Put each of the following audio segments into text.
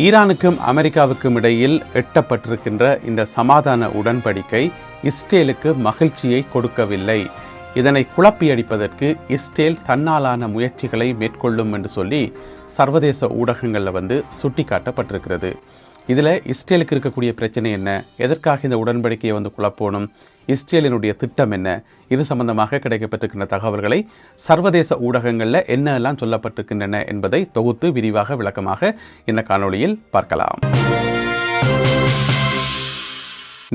ஈரானுக்கும் அமெரிக்காவுக்கும் இடையில் எட்டப்பட்டிருக்கின்ற இந்த சமாதான உடன்படிக்கை இஸ்ரேலுக்கு மகிழ்ச்சியை கொடுக்கவில்லை. இதனை குழப்பியடிப்பதற்கு இஸ்ரேல் தன்னாலான முயற்சிகளை மேற்கொள்ளும் என்று சொல்லி சர்வதேச ஊடகங்களில் சுட்டிக்காட்டப்பட்டிருக்கிறது. இதில் இஸ்ரேலுக்கு இருக்கக்கூடிய பிரச்சனை என்ன, எதற்காக இந்த உடன்படிக்கையை குழப்பணும், இஸ்ரேலினுடைய திட்டம் என்ன, இது சம்பந்தமாக கிடைக்கப்பட்டிருக்கின்ற தகவல்களை சர்வதேச ஊடகங்களில் என்னெல்லாம் சொல்லப்பட்டிருக்கின்றன என்பதை தொகுத்து விரிவாக விளக்கமாக இந்த காணொளியில் பார்க்கலாம்.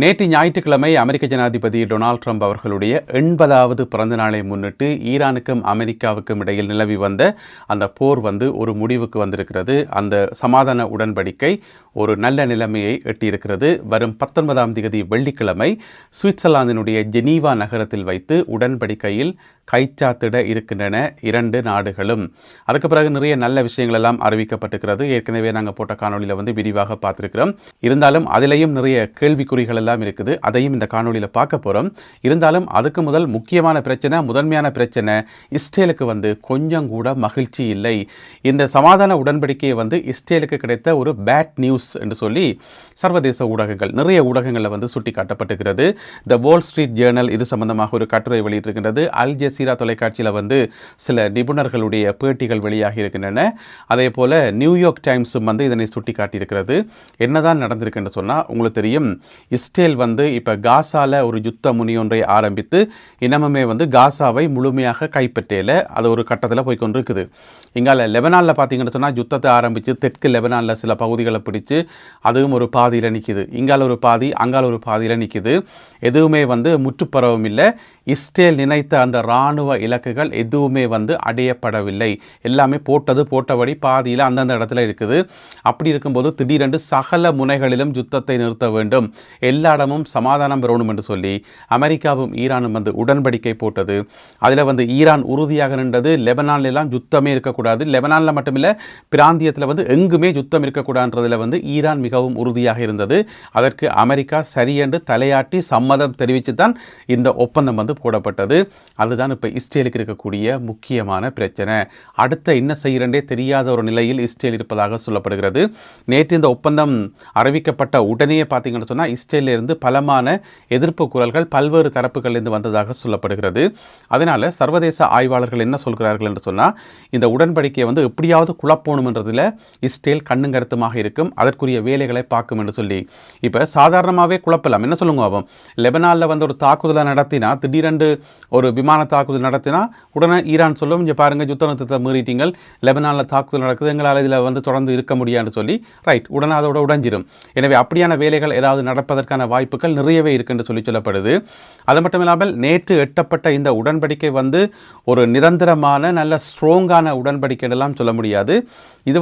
நேற்று ஞாயிற்றுக்கிழமை அமெரிக்க ஜனாதிபதி டொனால்ட் ட்ரம்ப் அவர்களுடைய 80வது பிறந்த நாளை முன்னிட்டு ஈரானுக்கும் அமெரிக்காவுக்கும் இடையில் நிலவி வந்த அந்த போர் ஒரு முடிவுக்கு வந்திருக்கிறது. அந்த சமாதான உடன்படிக்கை ஒரு நல்ல நிலைமையை எட்டியிருக்கிறது. வரும் 19ஆம் தேதி வெள்ளிக்கிழமை சுவிட்சர்லாந்தினுடைய ஜெனீவா நகரத்தில் வைத்து உடன்படிக்கையில் கைச்சாத்திட இருக்கின்றன இரண்டு நாடுகளும். அதுக்கு பிறகு நிறைய நல்ல விஷயங்கள் எல்லாம் அறிவிக்கப்பட்டிருக்கிறது. ஏற்கனவே நாங்கள் போட்ட காணொலியில் விரிவாக பார்த்துருக்கிறோம். இருந்தாலும் அதிலையும் நிறைய கேள்விக்குறிகள் எல்லாம் இருக்குது. அதையும் இந்த காணொலியில் பார்க்க போகிறோம். இருந்தாலும் அதுக்கு முதல் முக்கியமான பிரச்சனை, முதன்மையான பிரச்சனை, இஸ்ரேலுக்கு கொஞ்சம் கூட மகிழ்ச்சி இல்லை. இந்த சமாதான உடன்படிக்கையை இஸ்ரேலுக்கு கிடைத்த ஒரு பேட் நியூஸ் என்று சொல்லி சர்வதேச ஊடகங்கள், நிறைய ஊடகங்களில் சுட்டி காட்டப்பட்டிருக்கிறது. த வால் ஸ்ட்ரீட் ஜேர்னல் இது சம்பந்தமாக ஒரு கட்டுரை வெளியிட்டிருக்கின்றது. அல் ஜசீரா தொலைக்காட்சியில் சில நிபுணர்களுடைய பேட்டிகள் வெளியாகி இருக்கின்றன. அதே போல நியூயார்க் டைம்ஸும் இதனை சுட்டி காட்டியிருக்கிறது. என்னதான் நடந்திருக்குன்னு சொன்னால் உங்களுக்கு தெரியும், இஸ்ரேல் இப்போ காசால ஒரு யுத்த முனியொன்றை ஆரம்பித்து இனமுமே காசாவை முழுமையாக கைப்பற்றல. அது ஒரு கட்டத்தில் போய் கொண்டிருக்குது. இங்கால லெபனானில் பார்த்தீங்கன்னு சொன்னால் யுத்தத்தை ஆரம்பித்து தெற்கு லெபனானில் சில பகுதிகளை பிடிச்சு அதுவும் ஒரு பாதியில் நிற்கிது. இங்கால ஒரு பாதி, அங்கால ஒரு பாதியில் நிற்கிது. எதுவுமே முற்றுப்பெறவும் இல்லை. இஸ்ரேல் நினைத்த அந்த இராணுவ இலக்குகள் எதுவுமே அடையப்படவில்லை. எல்லாமே போட்டபடி பாதியில் அந்தந்த இடத்துல இருக்குது. அப்படி இருக்கும்போது திடீரென்று சகல முனைகளிலும் யுத்தத்தை நிறுத்த வேண்டும், எல்லா இடமும் சமாதானம் பெறணும் என்று சொல்லி அமெரிக்காவும் ஈரானும் உடன்படிக்கை போட்டது. அதில் ஈரான் உறுதியாக நின்றது, லெபனான்ல எல்லாம் யுத்தமே இருக்கக்கூடாது, லெபனானில் மட்டுமில்லை பிராந்தியத்தில் எங்குமே யுத்தம் இருக்கக்கூடாதுன்றதில் ஈரான் மிகவும் உறுதியாக இருந்தது. அதற்கு அமெரிக்கா சரியென்று தலையாட்டி சம்மதம் தெரிவித்து தான் இந்த ஒப்பந்தம் போடப்பட்டது. அதுதான் இப்போ இஸ்ரேலுக்கு இருக்கக்கூடிய முக்கியமான பிரச்சனை. அடுத்த என்ன செய்கிறண்டே தெரியாத ஒரு நிலையில் இஸ்ரேல் இருப்பதாக சொல்லப்படுகிறது. நேற்று இந்த ஒப்பந்தம் அறிவிக்கப்பட்ட உடனே பார்த்தீங்கன்னு சொன்னால் இஸ்ரேலிருந்து பலமான எதிர்ப்பு குரல்கள் பல்வேறு தரப்புகளிலிருந்து வந்ததாக சொல்லப்படுகிறது. அதனால் சர்வதேச ஆய்வாளர்கள் என்ன சொல்கிறார்கள் என்று சொன்னால், இந்த உடன்படிக்கையை எப்படியாவது குழப்பணும் என்றதில் இஸ்ரேல் கண்ணும் கருத்துமாக இருக்கும், அதற்குரிய வேலைகளை பார்க்கும் என்று சொல்லி இப்போ சாதாரணமாகவே குழப்பலாம். என்ன சொல்லுங்க, ஆகும் லெபனானில் ஒரு தாக்குதலை நடத்தினா, திடீரென்று ஒரு விமான தாக்குதல் நடத்தினா உடனே ஈரான் சொல்லும், இங்கே பாருங்கள் யுத்த நிறுத்தத்தை மீறிட்டீங்கள், லெபனானில் தாக்குதல் நடக்குது, எங்களால் இதில் தொடர்ந்து இருக்க முடியாதுன்னு சொல்லி ரைட் உடனே அதோட உடைஞ்சிடும். எனவே அப்படியான வேலைகள் ஏதாவது நடப்பதற்கான வாய்ப்புகள் நிறையவே இருக்குன்னு சொல்லப்படுது. அது மட்டும் இல்லாமல் நேற்று எட்டப்பட்ட இந்த உடன்படிக்கை ஒரு நிரந்தரமான நல்ல ஸ்ட்ராங்கான உடன்படிக்கை எல்லாம் சொல்ல முடியாது. இது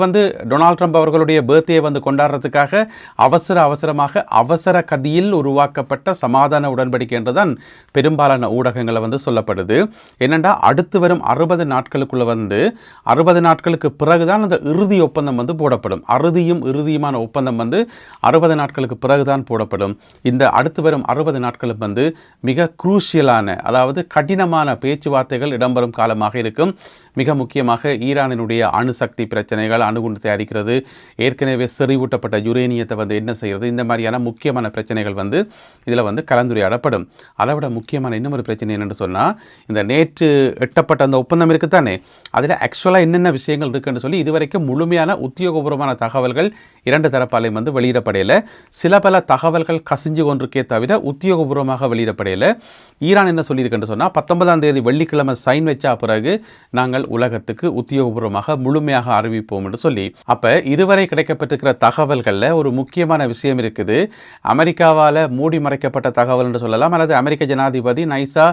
டொனால்ட் ட்ரம்ப் அவர்களுடைய பர்த்டே கொண்டாடுறதுக்காக அவசரமாக அவசர கதியில் உருவாக்கப்பட்ட சமாதான உடன்படிக்கை என்றுதான் பெரும்பாலான ஊடகங்களை சொல்லப்படுது. என்னென்னா அடுத்து வரும் 60 நாட்களுக்குள்ள 60 நாட்களுக்கு பிறகுதான் அந்த இறுதி ஒப்பந்தம் போடப்படும். இறுதியுமான ஒப்பந்தம் 60 நாட்களுக்கு பிறகுதான் போடப்படும். இந்த அடுத்து வரும் 60 நாட்களும் மிக குரூஷியலான, அதாவது கடினமான பேச்சுவார்த்தைகள் இடம்பெறும் காலமாக இருக்கும். மிக முக்கியமாக ஈரானினுடைய அணுசக்தி பிரச்சனைகள், அணுகுண்டு தயாரிக்கிறது, ஏற்கனவே செறிவூட்டப்பட்ட யுரேனியத்தை என்ன செய்கிறது, இந்த மாதிரியான முக்கியமான பிரச்சனைகள் இதில் கலந்துரையாடப்படும். அதை விட முக்கியமான இன்னொரு பிரச்சனை என்னென்னு சொன்னால், இந்த நேற்று எட்டப்பட்ட அந்த ஒப்பந்தம் இருக்குத்தானே, அதில் ஆக்சுவலாக என்னென்ன விஷயங்கள் இருக்குன்னு சொல்லி இதுவரைக்கும் முழுமையான உத்தியோகபூர்வமான தகவல்கள் இரண்டு தரப்பாலையும் வெளியிடப்படையில். சில பல தகவல்கள் கசிஞ்சு கொண்டிருக்கே தவிர உத்தியோகபூர்வமாக வெளியிடப்படையில். ஈரான் என்ன சொல்லியிருக்குன்னு சொன்னால், 19ஆம் தேதி வெள்ளிக்கிழமை சைன் வச்சா பிறகு நாங்கள் உலகத்துக்கு உத்தியோகபூர்வமாக முழுமையாக அறிவிப்போம் என்று சொல்லி. அப்போ இதுவரை கிடைக்கப்பட்டிருக்கிற தகவல்களில் ஒரு முக்கியமான விஷயம் இருக்குது. அமெரிக்காவால் மூடி மறைக்கப்பட்ட தகவல் என்று சொல்லலாம், அல்லது அமெரிக்க ஜனாதிபதி நைசா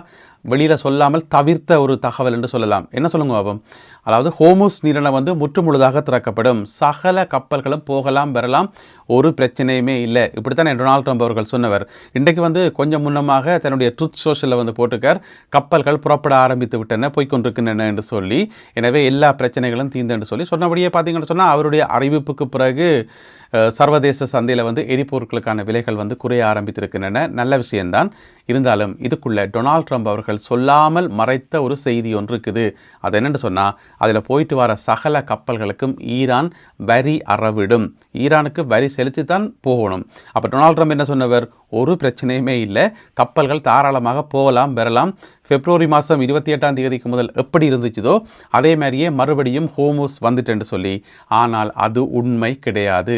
வெளியில் சொல்லாமல் தவிர்த்த ஒரு தகவல் என்று சொல்லலாம். என்ன சொல்லுங்க பாபம், அதாவது ஹோமுஸ் நீரிணை முற்றுமுழுதாக திறக்கப்படும், சகல கப்பல்களும் போகலாம் வரலாம், ஒரு பிரச்சனையுமே இல்லை. இப்படித்தான் டொனால்ட் ட்ரம்ப் அவர்கள் சொன்னவர். இன்றைக்கு கொஞ்சம் முன்னமாக தன்னுடைய ட்ரூத் சோஷியலில் போட்டுக்கார், கப்பல்கள் புறப்பட ஆரம்பித்து விட்டன, போய்கொண்டிருக்கின்றன என்று சொல்லி. எனவே எல்லா பிரச்சனைகளும் தீர்ந்து என்று சொல்லி சொன்னபடியே பார்த்தீங்கன்னு சொன்னால், அவருடைய அறிவிப்புக்கு பிறகு சர்வதேச சந்தையில் எரிபொருட்களுக்கான விலைகள் குறைய ஆரம்பித்திருக்கின்றன. நல்ல விஷயம்தான். இருந்தாலும் இதுக்குள்ள டொனால்ட் ட்ரம்ப் அவர்கள் அவர்கள் சொல்லாமல் மறைத்த ஒரு செய்தி ஒன்று இருக்குது. அது என்னென்னு சொன்னால், அதில் போயிட்டு வர சகல கப்பல்களுக்கும் ஈரான் வரி அறவிடும். ஈரானுக்கு வரி செலுத்தி தான் போகணும். அப்போ டொனால்ட் ட்ரம்ப் என்ன சொன்னவர், ஒரு பிரச்சனையுமே இல்லை, கப்பல்கள் தாராளமாக போகலாம் வரலாம். பிப்ரவரி மாதம் 28 முதல் எப்படி இருந்துச்சுதோ அதே மாதிரியே மறுபடியும் ஹோர்முஸ் வந்துட்டேன்னு சொல்லி. ஆனால் அது உண்மை கிடையாது.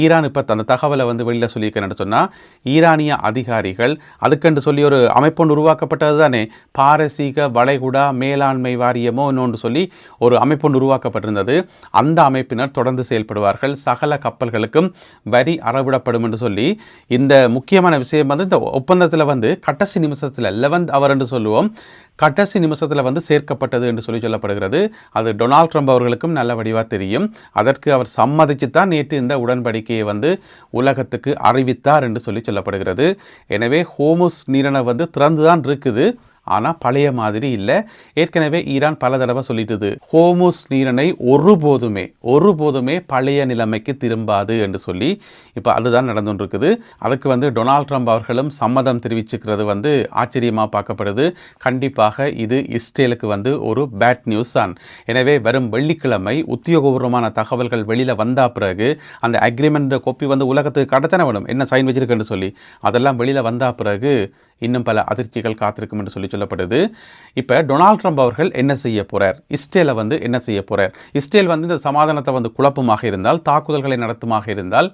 ஈரான் இப்போ அந்த தகவலை வெளியில் சொல்லியிருக்கேன்னு சொன்னால், ஈரானிய அதிகாரிகள் அதுக்கென்று சொல்லி ஒரு அமைப்பு உருவாக்கப்பட்டது தானே, பாரசீக வளைகுடா மேலாண்மை வாரியமோ இன்னொன்று சொல்லி ஒரு அமைப்பு உருவாக்கப்பட்டிருந்தது. அந்த அமைப்பினர் தொடர்ந்து செயல்படுவார்கள், சகல கப்பல்களுக்கும் வரி அறவிடப்படும் என்று சொல்லி. இந்த முக்கியமான விஷயம் இந்த ஒப்பந்தத்தில் கடைசி நிமிஷத்தில் 11th hour என்று சொல்லுவோம், கடைசி நிமிஷத்தில் சேர்க்கப்பட்டது என்று சொல்லப்படுகிறது. அது டொனால்ட் ட்ரம்ப் அவர்களுக்கும் நல்ல வடிவாக தெரியும். அதற்கு அவர் சம்மதித்து தான் நேற்று இந்த உடன்படிக்கையை உலகத்துக்கு அறிவித்தார் என்று சொல்லப்படுகிறது. எனவே ஹோர்முஸ் நீரிணை திறந்து தான் இருக்குது, ஆனால் பழைய மாதிரி இல்லை. ஏற்கனவே ஈரான் பல தடவை சொல்லிட்டுது, ஹோர்முஸ் நீரிணை ஒருபோதுமே பழைய நிலைமைக்கு திரும்பாது என்று சொல்லி. இப்போ அதுதான் நடந்துருக்குது. அதுக்கு டொனால்ட் ட்ரம்ப் அவர்களும் சம்மதம் தெரிவிச்சுக்கிறது ஆச்சரியமாக பார்க்கப்படுது. கண்டிப்பாக இது இஸ்ரேலுக்கு ஒரு பேட் நியூஸ் தான். எனவே வரும் வெள்ளிக்கிழமை உத்தியோகபூர்வமான தகவல்கள் வெளியில் வந்தா பிறகு அந்த அக்ரிமெண்ட் கோப்பி உலகத்துக்கு கடத்தன வேணும், என்ன சைன் வச்சிருக்குன்னு சொல்லி. அதெல்லாம் வெளியில் வந்தா பிறகு இன்னும் பல அதிர்ச்சிகள் காத்திருக்கும் என்று சொல்லப்படுது. இப்போ டொனால்ட் ட்ரம்ப் அவர்கள் என்ன செய்ய போகிறார், இஸ்ரேலை என்ன செய்ய போகிறார், இஸ்ரேல் இந்த சமாதானத்தை குழப்பமாக இருந்தால், தாக்குதல்களை நடத்துமாக இருந்தால்,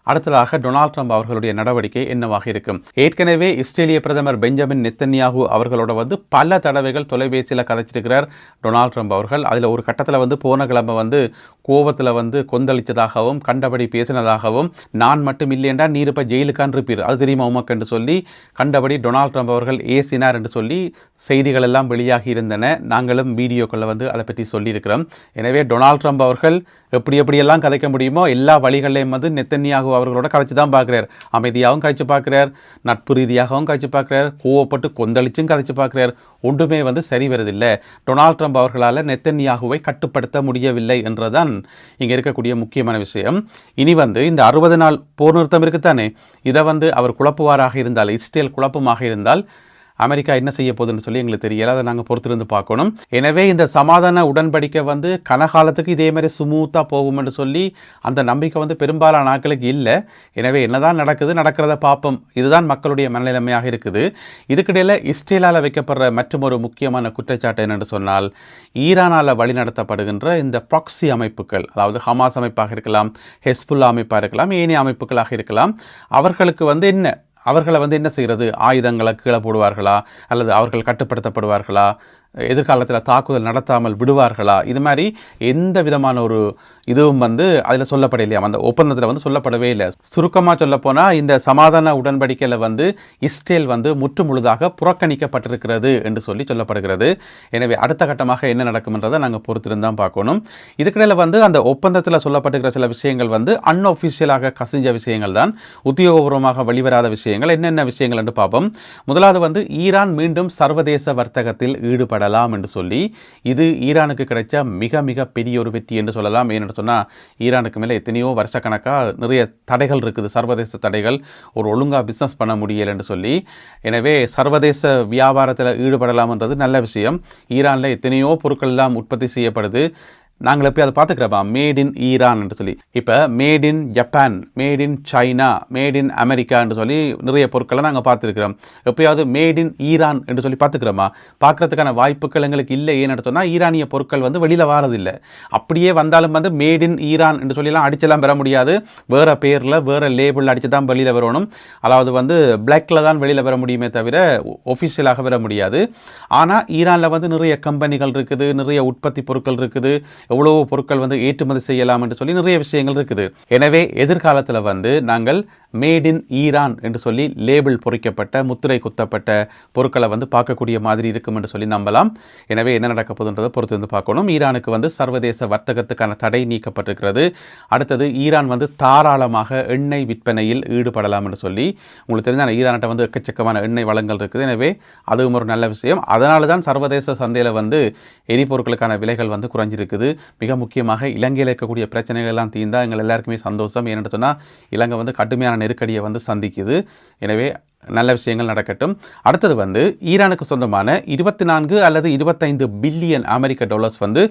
அடுத்ததாக டொனால்ட் ட்ரம்ப் அவர்களுடைய நடவடிக்கை என்னவாக இருக்கும்? ஏற்கனவே இஸ்ரேலிய பிரதமர் பெஞ்சமின் நெத்தன்யாகு அவர்களோட பல தடவைகள் தொலைபேசியில் கதைச்சிருக்கிறார் டொனால்ட் ட்ரம்ப் அவர்கள். அதில் ஒரு கட்டத்தில் போன கிழமை கோபத்தில் கொந்தளித்ததாகவும் கண்டபடி பேசினதாகவும், நான் மட்டும் இல்லையென்றா நீர் இப்போ ஜெயிலுக்கான் இருப்பீர், அது தெரியுமா உமக்கு என்று சொல்லி கண்டபடி டொனால்ட் ட்ரம்ப் அவர்கள் ஏசினார் என்று சொல்லி செய்திகள் எல்லாம் வெளியாகி இருந்தன. நாங்களும் வீடியோக்களில் அதை பற்றி சொல்லியிருக்கிறோம். எனவே டொனால்ட் ட்ரம்ப் அவர்கள் எப்படியெல்லாம் கதைக்க முடியுமோ எல்லா வழிகளையும் நெத்தன்யாகு அவர்களோட கதைச்சு தான் பார்க்குறார். அமைதியாகவும் கதைச்சு பார்க்குறார், நட்பு ரீதியாகவும் கதைச்சு பார்க்குறார், கோவப்பட்டு கொந்தளிச்சும் கதைச்சு பார்க்குறார். ஒன்றுமே சரி வருதில்லை. டொனால்ட் ட்ரம்ப் அவர்களால் நெத்தன்யாகுவை கட்டுப்படுத்த முடியவில்லை என்றதான் இங்கே இருக்கக்கூடிய முக்கியமான விஷயம். இனி இந்த 60 நாள் போர் நிறுத்தம் இருக்குத்தானே, இதை அவர் குழப்புவாராக இருந்தால், இஸ்ரேல் குழப்பமாக இருந்தால் அமெரிக்கா என்ன செய்ய போகுதுன்னு சொல்லி எங்களுக்கு தெரியல. அதை நாங்கள் பொறுத்திருந்து பார்க்கணும். எனவே இந்த சமாதான உடன்படிக்கை கனகாலத்துக்கு இதே மாதிரி சுமூத்தாக போகும் என்று சொல்லி அந்த நம்பிக்கை பெரும்பாலான ஆட்களுக்கு இல்லை. எனவே என்னதான் நடக்கிறத பார்ப்போம். இதுதான் மக்களுடைய மனநிலைமையாக இருக்குது. இதுக்கிடையில் இஸ்ரேலால் வைக்கப்படுற மற்றும் ஒரு முக்கியமான குற்றச்சாட்டு என்னென்று சொன்னால், ஈரானால் வழிநடத்தப்படுகின்ற இந்த ப்ராக்ஸி அமைப்புகள், அதாவது ஹமாஸ் அமைப்பாக இருக்கலாம், ஹெஸ்புல்லா அமைப்பாக இருக்கலாம், ஏனைய அமைப்புகளாக இருக்கலாம், அவர்களுக்கு என்ன அவர்களை என்ன செய்கிறது, ஆயுதங்களை கீழே போடுவார்களா, அல்லது அவர்கள் கட்டுப்படுத்தப்படுவார்களா, எதிர்காலத்தில் தாக்குதல் நடத்தாமல் விடுவார்களா, இது மாதிரி எந்த விதமான ஒரு இதுவும் அதில் சொல்லப்படலையா, அந்த ஒப்பந்தத்தில் சொல்லப்படவே இல்லை. சுருக்கமாக சொல்லப்போனால் இந்த சமாதான உடன்படிக்கையில் இஸ்ரேல் முற்று முழுதாக புறக்கணிக்கப்பட்டிருக்கிறது என்று சொல்லப்படுகிறது. எனவே அடுத்த கட்டமாக என்ன நடக்கும்ன்றதை நாங்கள் பொறுத்திருந்தான் பார்க்கணும். இதுக்கிடையில் அந்த ஒப்பந்தத்தில் சொல்லப்பட்டிருக்கிற சில விஷயங்கள் அன்ஒஃபிஷியலாக கசிஞ்ச விஷயங்கள் தான், உத்தியோகபூர்வமாக வெளிவராத விஷயங்கள். என்னென்ன விஷயங்கள் என்று பார்ப்போம். முதலாவது ஈரான் மீண்டும் சர்வதேச வர்த்தகத்தில் ஈடுபடலாம் என்று சொல்லி, இது ஈரானுக்கு கிடைச்ச மிக மிக பெரிய ஒரு வெற்றி என்று சொல்லலாம். ஏன்னு சொன்னால், ஈரானுக்கு மேலே எத்தனையோ வருஷக்கணக்காக நிறைய தடைகள் இருக்குது, சர்வதேச தடைகள், ஒரு ஒழுங்காக பிஸ்னஸ் பண்ண முடியலை என்று சொல்லி. எனவே சர்வதேச வியாபாரத்தில் ஈடுபடலாம்ன்றது நல்ல விஷயம். ஈரானில் எத்தனையோ பொருட்கள் எல்லாம் உற்பத்தி செய்யப்படுது. நாங்கள் எப்போ அதை பார்த்துக்கிறப்பா, மேட் இன் ஈரான் என்று சொல்லி. இப்போ made in Japan, made in China, made in America என்று சொல்லி நிறைய பொருட்களை நாங்கள் பார்த்துருக்கிறோம். எப்போயாவது மேட் இன் ஈரான் என்று சொல்லி பார்த்துக்கிறோமா? பார்க்குறதுக்கான வாய்ப்புகள் எங்களுக்கு இல்லை. ஏன்னு சொன்னால், ஈரானிய பொருட்கள் வெளியில் வாரதில்லை. அப்படியே வந்தாலும் மேட் இன் ஈரான் என்று சொல்லலாம் அடிச்செல்லாம் பெற முடியாது. வேறு பேரில் வேறு லேபிள் அடித்து தான் வெளியில் வரணும். அதாவது பிளாக்கில் தான் வெளியில் வர முடியுமே தவிர ஒஃபிஷியலாக வர முடியாது. ஆனால் ஈரானில் நிறைய கம்பெனிகள் இருக்குது, நிறைய உற்பத்தி பொருட்கள் இருக்குது, எவ்வளவோ பொருட்கள் ஏற்றுமதி செய்யலாம் என்று சொல்லி நிறைய விஷயங்கள் இருக்குது. எனவே எதிர்காலத்தில் நாங்கள் மேட் இன் ஈரான் என்று சொல்லி லேபிள் பொறிக்கப்பட்ட, முத்திரை குத்தப்பட்ட பொருட்களை பார்க்கக்கூடிய மாதிரி இருக்கும் என்று சொல்லி நம்பலாம். எனவே என்ன நடக்க போகுதுன்றதை பொறுத்து பார்க்கணும். ஈரானுக்கு சர்வதேச வர்த்தகத்துக்கான தடை நீக்கப்பட்டிருக்கிறது. அடுத்தது ஈரான் தாராளமாக எண்ணெய் விற்பனையில் ஈடுபடலாம் என்று சொல்லி. உங்களுக்கு தெரிஞ்ச ஈரான்கிட்ட எக்கச்சக்கமான எண்ணெய் வளங்கள் இருக்குது. எனவே அதுவும் ஒரு நல்ல விஷயம். அதனால தான் சர்வதேச சந்தையில் எரிபொருட்களுக்கான விலைகள் குறைஞ்சிருக்குது. மிக முக்கியமாக இலங்கையில் இருக்கக்கூடிய பிரச்சனைகள் எல்லாம் தீர்ந்தால் எங்கள் எல்லாருக்குமே சந்தோஷம். ஏன்னு சொன்னால், இலங்கை கடுமையான நெருக்கடியை சந்திக்குது. எனவே நல்ல விஷயங்கள் நடக்கட்டும். அடுத்தது வந்து ஈரானுக்கு சொந்தமான 24 அல்லது 25 பில்லியன் அமெரிக்க டாலர்ஸ் வந்து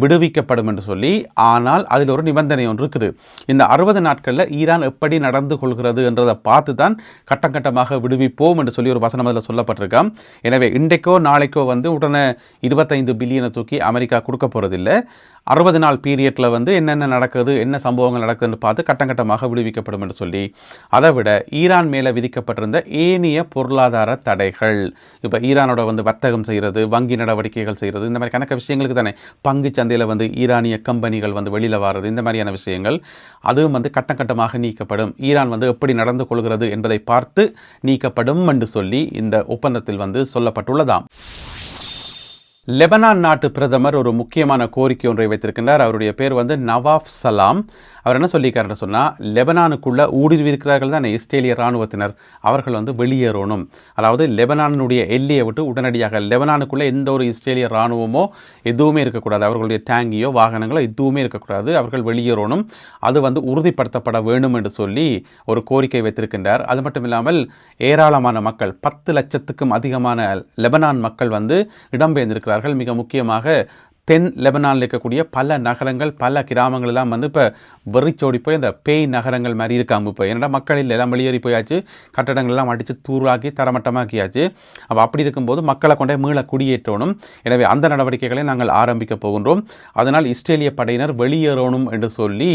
விடுவிக்கப்படும் என்று சொல்லி, ஆனால் அதில் ஒரு நிபந்தனை ஒன்று இருக்குது. இந்த 60 நாட்களில் ஈரான் எப்படி நடந்து கொள்கிறது என்றதை பார்த்து தான் கட்டம் கட்டமாக விடுவிப்போம் என்று சொல்லி ஒரு வசனம் அதில் சொல்லப்பட்டிருக்காம். எனவே இன்றைக்கோ நாளைக்கோ வந்து உடனே 25 பில்லியனை தூக்கி அமெரிக்கா கொடுக்க போகிறதில்லை. 60 நாள் பீரியட்டில் வந்து என்னென்ன நடக்குது, என்ன சம்பவங்கள் நடக்குதுன்னு பார்த்து கட்டம் கட்டமாக விடுவிக்கப்படும் என்று சொல்லி, அதை விட ஈரான் மேலே விதிக்கப்பட்டிருந்த ஏனைய பொருளாதார தடைகள், இப்போ ஈரானோட வந்து வர்த்தகம் செய்கிறது, வங்கி நடவடிக்கைகள் செய்கிறது, இந்த மாதிரி கணக்க விஷயங்களுக்கு தானே பங்கு சந்தையில் வந்து ஈரானிய கம்பெனிகள் வந்து வெளியில் வர்றது, இந்த மாதிரியான விஷயங்கள் அதுவும் வந்து கட்டம் கட்டமாக நீக்கப்படும். ஈரான் வந்து எப்படி நடந்து கொள்கிறது என்பதை பார்த்து நீக்கப்படும் என்று சொல்லி இந்த ஒப்பந்தத்தில் வந்து சொல்லப்பட்டுள்ளதாம். லெபனான் நாட்டு பிரதமர் ஒரு முக்கியமான கோரிக்கை ஒன்றை வைத்திருக்கின்றார். அவருடைய பேர் வந்து நவாஃப் சலாம். அவர் என்ன சொல்லியிருக்காருன்னு சொன்னால், லெபனானுக்குள்ளே ஊடுருவிருக்கிறார்கள் தான் இஸ்ரேலிய இராணுவத்தினர், அவர்கள் வந்து வெளியேறணும். அதாவது லெபனானுடைய எல்லையை விட்டு உடனடியாக லெபனானுக்குள்ளே எந்த ஒரு இஸ்ரேலிய இராணுவமோ எதுவுமே இருக்கக்கூடாது, அவர்களுடைய டேங்கியோ வாகனங்களோ எதுவுமே இருக்கக்கூடாது, அவர்கள் வெளியேறணும், அது வந்து உறுதிப்படுத்தப்பட வேண்டும் என்று சொல்லி ஒரு கோரிக்கை வைத்திருக்கின்றார். அது மட்டும் இல்லாமல் ஏராளமான மக்கள், 10 லட்சத்துக்கும் அதிகமான லெபனான் மக்கள் வந்து இடம்பெயர்ந்திருக்கிறார்கள். மிக முக்கியமாக தென் லெபனானில் இருக்கக்கூடிய பல நகரங்கள், பல கிராமங்கள் எல்லாம் வந்து இப்போ வெறிச்சோடி போய் அந்த பேய் நகரங்கள் மாதிரி இருக்காமல் இப்போ, ஏன்னா மக்கள் எல்லாம் வெளியேறி போயாச்சு, கட்டடங்கள் எல்லாம் அடித்து தூராக்கி தரமட்டமாக்கியாச்சு. அப்போ அப்படி இருக்கும்போது மக்களை கொண்டே மீள குடியேற்றணும். எனவே அந்த நடவடிக்கைகளை நாங்கள் ஆரம்பிக்க போகின்றோம். அதனால் இஸ்ரேலிய படையினர் வெளியேறணும் என்று சொல்லி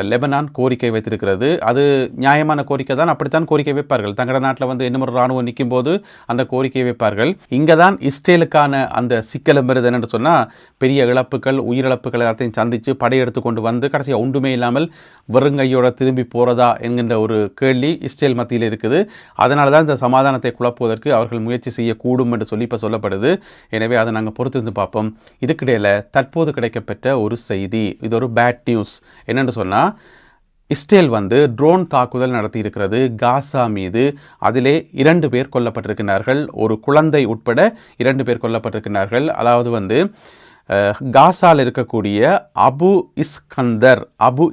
லெபனான் கோரிக்கை வைத்திருக்கிறது. அது நியாயமான கோரிக்கை தான், அப்படித்தான் கோரிக்கை வைப்பார்கள். தங்களோட நாட்டில் வந்து இன்னும் ஒரு இராணுவம் நிற்கும் போது அந்த கோரிக்கையை வைப்பார்கள். இங்கே தான் இஸ்ரேலுக்கான அந்த சிக்கலும் வருது. என்னென்னு சொன்னால், பெரிய இழப்புகள், உயிரிழப்புகள் எல்லாத்தையும் சந்தித்து படையெடுத்து கொண்டு வந்து கடைசியாக ஒன்றுமே இல்லாமல் வெறுங்கையோட திரும்பி போகிறதா என்கின்ற ஒரு கேள்வி இஸ்ரேல் மத்தியில் இருக்குது. அதனால தான் இந்த சமாதானத்தை குழப்புவதற்கு அவர்கள் முயற்சி செய்யக்கூடும் என்று சொல்லி இப்போ சொல்லப்படுது. எனவே அதை நாங்கள் பொறுத்திருந்து பார்ப்போம். இதுக்கிடையில் தற்போது கிடைக்கப்பெற்ற ஒரு செய்தி, இது ஒரு பேட் நியூஸ். என்னென்னு சொன்னால், இஸ்ரேல் வந்து ட்ரோன் தாக்குதல் நடத்தி இருக்கிறது காசா மீது. அதிலே 2 பேர் கொல்லப்பட்டிருக்கிறார்கள், ஒரு குழந்தை உட்பட 2 பேர் கொல்லப்பட்டிருக்கிறார்கள். அதாவது வந்து காசாவில் இருக்கக்கூடிய அபு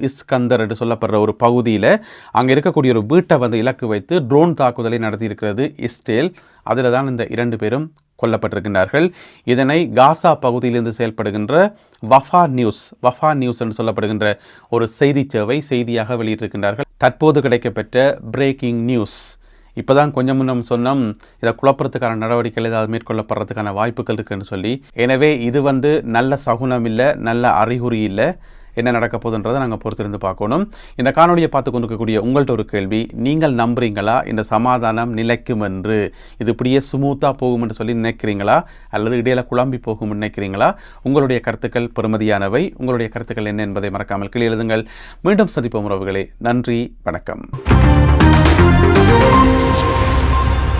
இஸ்கந்தர் என்று சொல்லப்படுற ஒரு பகுதியில் அங்கே இருக்கக்கூடிய ஒரு வீட்டை வந்து இலக்கு வைத்து ட்ரோன் தாக்குதலை நடத்தியிருக்கிறது இஸ்ரேல். அதில் தான் இந்த 2 பேரும் கொல்லப்பட்டிருக்கின்றார்கள். இதனை காசா பகுதியிலிருந்து செயல்படுகின்ற வஃபா நியூஸ் என்று சொல்லப்படுகின்ற ஒரு செய்தி சேவை செய்தியாக வெளியிட்டிருக்கின்றார்கள். தற்போது கிடைக்கப்பெற்ற பிரேக்கிங் நியூஸ். இப்போ தான் கொஞ்சம் முன்னம் சொன்னோம், இதை குழப்பறதுக்கான நடவடிக்கைகள் ஏதாவது மேற்கொள்ளப்படுறதுக்கான வாய்ப்புகள் இருக்குன்னு சொல்லி. எனவே இது வந்து நல்ல சகுனம் இல்லை, நல்ல அறிகுறி இல்லை. என்ன நடக்க போகுதுன்றதை நாங்கள் பொறுத்திருந்து பார்க்கணும். இந்த காணொலியை பார்த்து கொண்டிருக்கக்கூடிய உங்கள்கிட்ட ஒரு கேள்வி, நீங்கள் நம்புறீங்களா இந்த சமாதானம் நிலைக்கும் என்று? இது இப்படியே ஸ்மூத்தாக போகும் என்று சொல்லி நினைக்கிறீங்களா, அல்லது இடையில குழம்பி போகும் நினைக்கிறீங்களா? உங்களுடைய கருத்துக்கள் பெறுமதியானவை. உங்களுடைய கருத்துக்கள் என்ன என்பதை மறக்காமல் கீழே எழுதுங்கள். மீண்டும் சந்திப்போம் உறவுகளே. நன்றி, வணக்கம்.